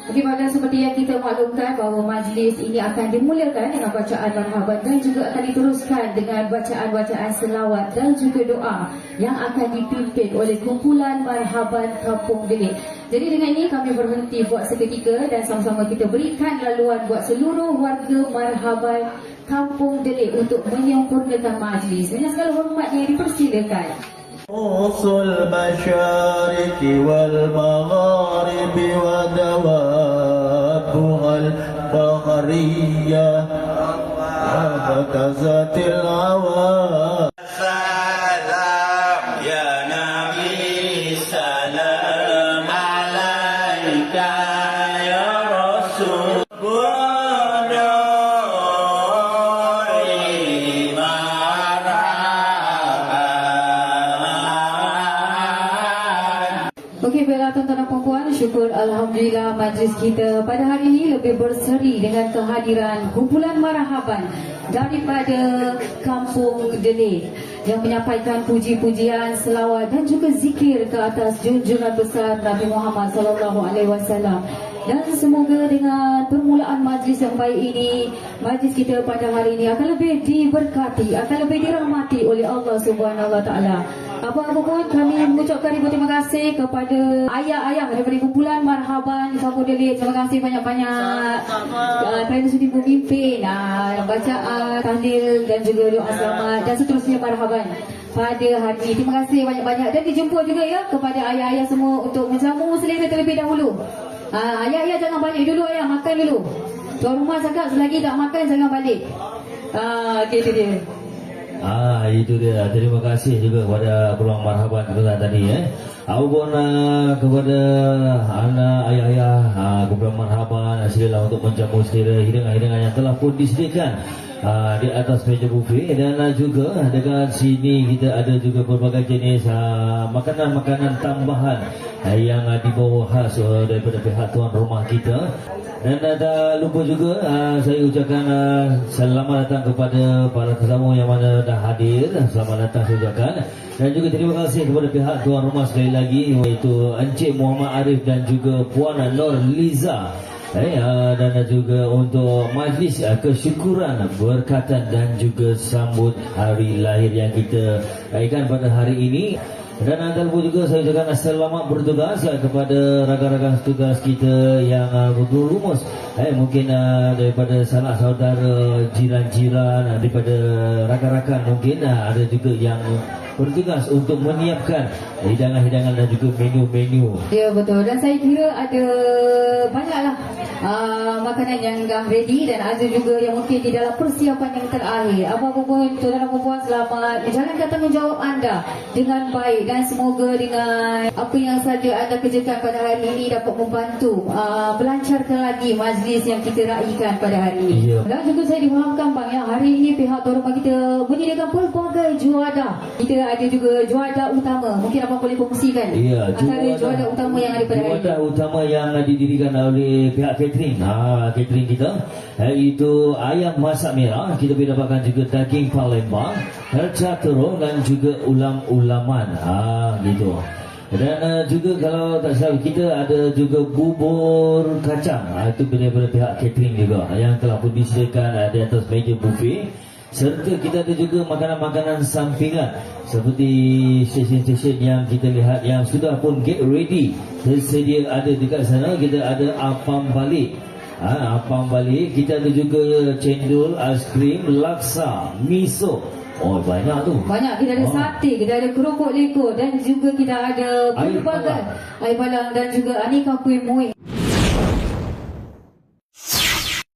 Okey, pada seperti yang kita maklumkan bahawa majlis ini akan dimulakan dengan bacaan marhaban dan juga akan diteruskan dengan bacaan-bacaan selawat dan juga doa yang akan dipimpin oleh kumpulan Marhaban Kampung Delik. Jadi dengan ini kami berhenti buat seketika dan sama-sama kita berikan laluan buat seluruh warga Marhaban Kampung Delik untuk menyempurnakan majlis. Dengan segala hormatnya dipersilakan. رؤوس المشارق والمغارب ودوابها البحرية وهكذا العوام سلام يا نبي سلام عليك يا رسول Okey, baiklah tuan-tuan dan puan-puan, syukur Alhamdulillah majlis kita pada hari ini lebih berseri dengan kehadiran kumpulan Marhaban daripada Kampung Delik yang menyampaikan puji-pujian, selawat dan juga zikir ke atas junjungan besar Nabi Muhammad SAW. Dan semoga dengan permulaan majlis yang baik ini, majlis kita pada hari ini akan lebih diberkati, akan lebih dirahmati oleh Allah Subhanahu Wa Taala. Apa-apa pun kami mengucapkan ribuan terima kasih kepada ayah-ayah daripada kumpulan Marhaban Kampung Delik. Terima kasih banyak-banyak kerana sudi memimpin bacaan, tahlil dan juga doa selamat dan seterusnya Marhaban pada hari ini. Terima kasih banyak-banyak dan dijemput juga ya kepada ayah-ayah semua untuk menjamu selera terlebih dahulu. Ayah-ayah jangan balik dulu, ayah makan dulu. Tuan rumah cakap selagi tak makan jangan balik. Okey, itu dia. Itu dia. Terima kasih juga kepada peluang Marhaban kita tadi Apapun kepada anak ayah-ayah kumpulan Marhaban, silalah untuk menjamu selera hidangan-hidangan yang telah pun disediakan di atas meja buffet. Dan juga dekat sini kita ada juga berbagai jenis makanan-makanan tambahan yang dibawa khas daripada pihak tuan rumah kita. Dan tak lupa juga saya ucapkan selamat datang kepada para tetamu yang mana dah hadir. Selamat datang saya ucapkan. Dan juga terima kasih kepada pihak tuan rumah sekali lagi, iaitu Encik Muhammad Arif dan juga Puan Nur Liza. Dan juga untuk majlis kesyukuran, berkatan dan juga sambut hari lahir yang kita raikan pada hari ini. Dan tak lupa juga saya ucapkan selamat bertugas kepada rakan-rakan tugas kita yang berrumus mungkin daripada sanak saudara, jiran-jiran, daripada rakan-rakan mungkin ada juga yang bertugas untuk menyiapkan hidangan-hidangan dan juga menu-menu. Ya, betul. Dan saya kira ada banyaklah makanan yang dah ready dan ada juga yang mungkin di dalam persiapan yang terakhir. Apa-apa pun tuan dan puan, selamat menjalankan tanggungjawab anda dengan baik dan semoga dengan apa yang saja anda kerjakan pada hari ini dapat membantu melancarkan lagi majlis yang kita raikan pada hari ini. Ya. Dan juga saya difahamkan bang ya, hari ini pihak tuan rumah kita menyediakan pelbagai juadah. Kita ada juga juadah utama. Mungkin abang boleh kongsikan antara juadah utama yang ada pada hari ini. Juadah utama yang didirikan oleh pihak catering. Catering kita iaitu ayam masak merah. Kita boleh dapatkan juga daging Palembang, herca terung dan juga ulam-ulaman. Gitu. Dan juga kalau tak salah kita ada juga bubur kacang. Itu daripada pihak catering juga yang telah pun disediakan di atas meja buffet. Serta kita ada juga makanan-makanan sampingan seperti stesen-stesen yang kita lihat yang sudah pun get ready, tersedia ada dekat sana. Kita ada apam balik. Apam balik. Kita ada juga cendol, aiskrim, laksa, miso. Oh, banyak tu. Banyak. Kita ada sate, kita ada keropok lekor dan juga kita ada pelbagai air balang dan juga aneka kuih muih.